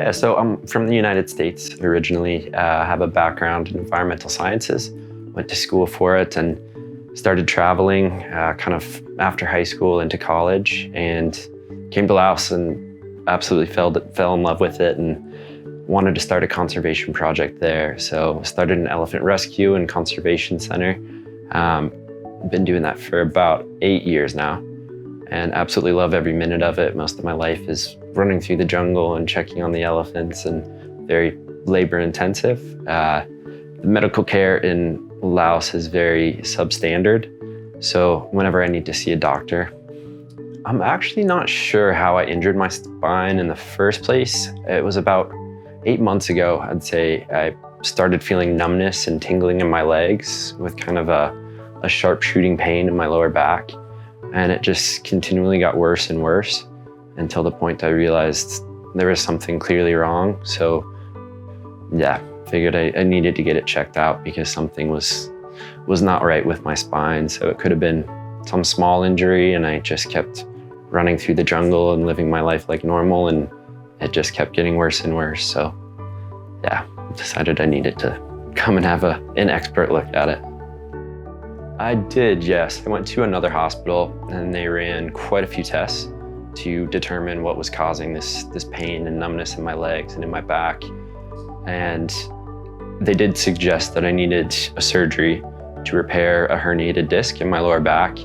Yeah, so I'm from the United States originally. I have a background in environmental sciences, went to school for it and started traveling kind of after high school into college, and came to Laos and absolutely fell in love with it and wanted to start a conservation project there. So started an elephant rescue and conservation center. Been doing that for about 8 years now and absolutely love every minute of it. Most of my life is running through the jungle and checking on the elephants, and very labor intensive. The medical care in Laos is very substandard. So whenever I need to see a doctor, I'm actually not sure how I injured my spine in the first place. It was about 8 months ago, I'd say. I started feeling numbness and tingling in my legs with kind of a sharp shooting pain in my lower back. And it just continually got worse and worse until the point I realized there was something clearly wrong. So yeah, figured I needed to get it checked out because something was not right with my spine. So it could have been some small injury, and I just kept running through the jungle and living my life like normal, and it just kept getting worse and worse. So yeah, decided I needed to come and have an expert look at it. I did, yes. I went to another hospital and they ran quite a few tests to determine what was causing this pain and numbness in my legs and in my back. And they did suggest that I needed a surgery to repair a herniated disc in my lower back.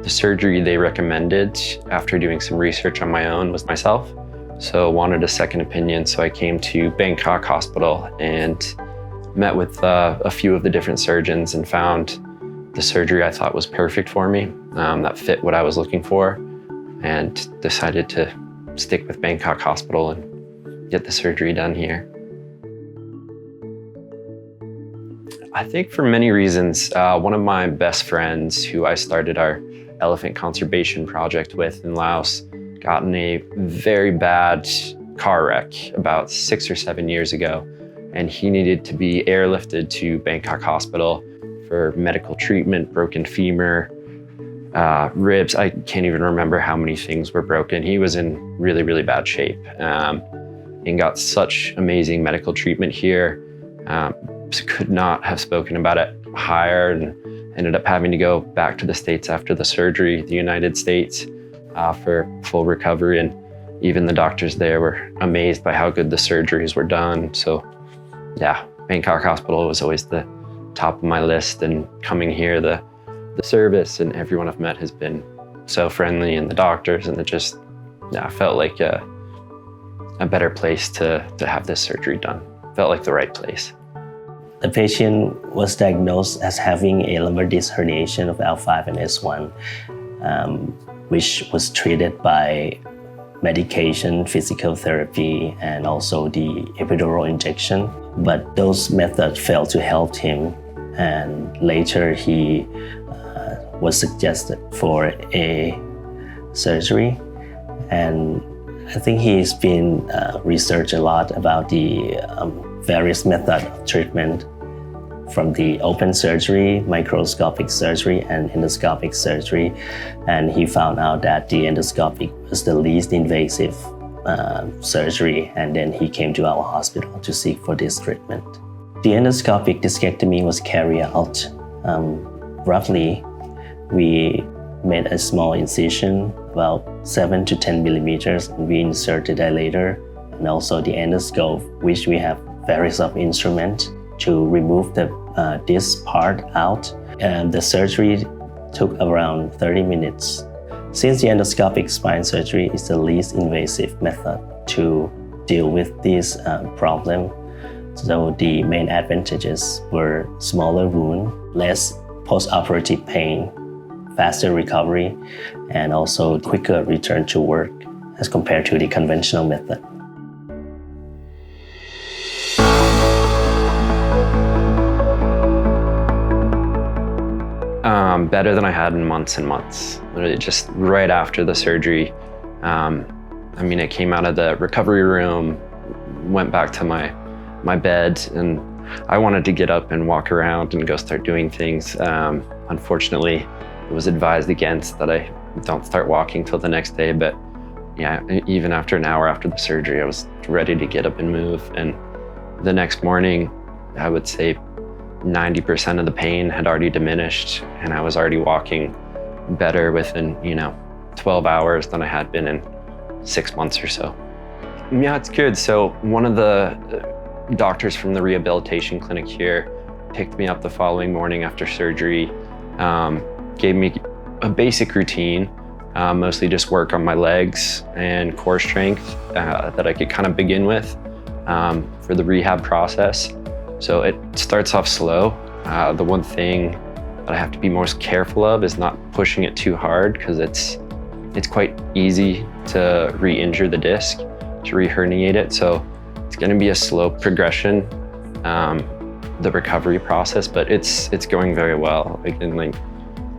The surgery they recommended, after doing some research on my own, was myself. So wanted a second opinion, so I came to Bangkok Hospital and met with a few of the different surgeons and found the surgery I thought was perfect for me, that fit what I was looking for, and decided to stick with Bangkok Hospital and get the surgery done here. I think for many reasons. One of my best friends, who I started our elephant conservation project with in Laos, got in a very bad car wreck about 6 or 7 years ago, and he needed to be airlifted to Bangkok Hospital for medical treatment, broken femur, ribs. I can't even remember how many things were broken. He was in really, really bad shape, and got such amazing medical treatment here. Could not have spoken about it higher, and ended up having to go back to the States after the surgery, the United States, for full recovery. And even the doctors there were amazed by how good the surgeries were done. So yeah, Bangkok Hospital was always the top of my list, and coming here, the service and everyone I've met has been so friendly, and the doctors, and it just, yeah, felt like a better place to have this surgery done. Felt like the right place. The patient was diagnosed as having a lumbar disc herniation of L5 and S1, which was treated by medication, physical therapy, and also the epidural injection. But those methods failed to help him, and later he was suggested for a surgery. And I think he's been researched a lot about the various methods of treatment, from the open surgery, microscopic surgery, and endoscopic surgery. And he found out that the endoscopic was the least invasive surgery, and then he came to our hospital to seek for this treatment. The endoscopic discectomy was carried out. Roughly, we made a small incision, about 7 to 10 millimeters, and we inserted a dilator, and also the endoscope, which we have various of instruments to remove this part out. And the surgery took around 30 minutes. Since the endoscopic spine surgery is the least invasive method to deal with this problem, so the main advantages were smaller wound, less post-operative pain, faster recovery, and also quicker return to work as compared to the conventional method. Better than I had in months and months. Literally just right after the surgery. I came out of the recovery room, went back to my bed, and I wanted to get up and walk around and go start doing things. Unfortunately, it was advised against that I don't start walking till the next day, but yeah, even after an hour after the surgery, I was ready to get up and move. And the next morning, I would say 90% of the pain had already diminished, and I was already walking better within, 12 hours than I had been in 6 months or so. Yeah, it's good. So one of the doctors from the rehabilitation clinic here picked me up the following morning after surgery, gave me a basic routine, mostly just work on my legs and core strength that I could kind of begin with for the rehab process. So it starts off slow. The one thing that I have to be most careful of is not pushing it too hard, because it's quite easy to re-injure the disc, to re-herniate it. So it's going to be a slow progression, the recovery process, but it's going very well. Like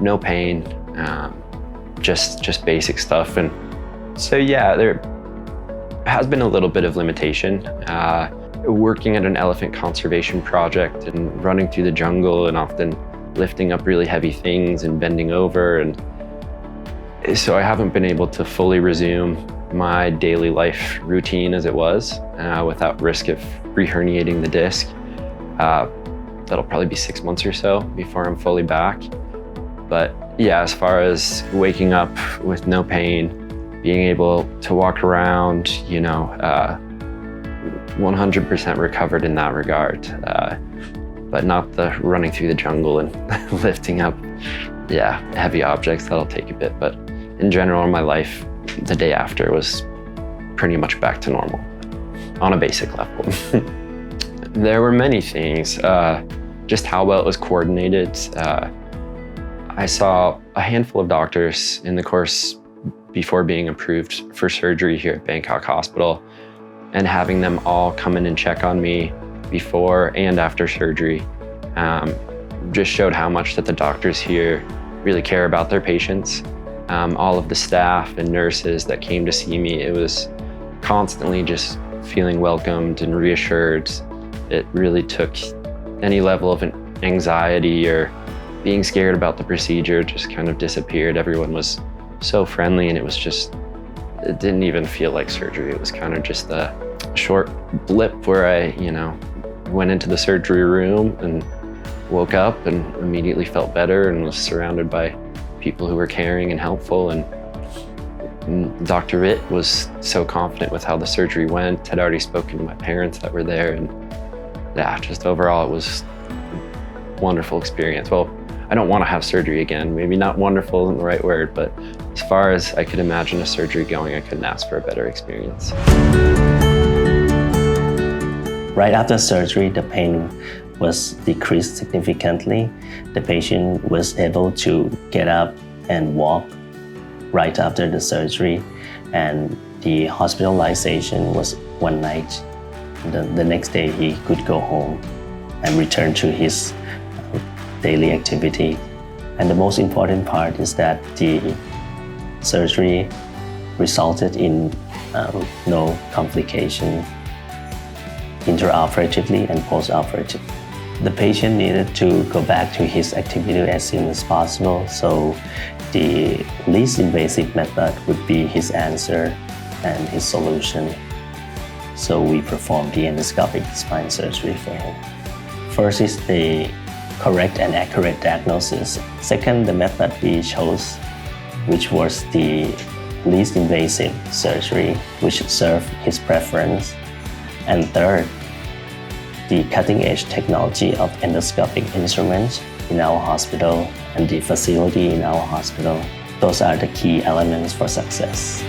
no pain, just basic stuff. And so yeah, there has been a little bit of limitation. Working at an elephant conservation project and running through the jungle and often lifting up really heavy things and bending over. And so I haven't been able to fully resume my daily life routine as it was without risk of re-herniating the disc. That'll probably be 6 months or so before I'm fully back. But yeah, as far as waking up with no pain, being able to walk around, 100% recovered in that regard, but not the running through the jungle and lifting up, heavy objects. That'll take a bit, but in general, my life the day after was pretty much back to normal on a basic level. There were many things, just how well it was coordinated. I saw a handful of doctors in the course before being approved for surgery here at Bangkok Hospital, and having them all come in and check on me before and after surgery just showed how much that the doctors here really care about their patients. All of the staff and nurses that came to see me, it was constantly just feeling welcomed and reassured. It really took any level of anxiety or being scared about the procedure just kind of disappeared. Everyone was so friendly, and it didn't even feel like surgery. It was kind of just a short blip where I, went into the surgery room and woke up and immediately felt better and was surrounded by people who were caring and helpful. And Dr. Ritt was so confident with how the surgery went, had already spoken to my parents that were there. And yeah, just overall, it was a wonderful experience. Well, I don't want to have surgery again. Maybe not wonderful isn't the right word, but as far as I could imagine a surgery going, I couldn't ask for a better experience. Right after surgery, the pain was decreased significantly. The patient was able to get up and walk right after the surgery, and the hospitalization was one night. The next day, he could go home and return to his daily activity. And the most important part is that the surgery resulted in no complication intraoperatively and postoperatively. The patient needed to go back to his activity as soon as possible, so the least invasive method would be his answer and his solution. So we performed the endoscopic spine surgery for him. First is the correct and accurate diagnosis. Second, the method we chose, which was the least invasive surgery, which served his preference. And third, the cutting-edge technology of endoscopic instruments in our hospital and the facility in our hospital. Those are the key elements for success.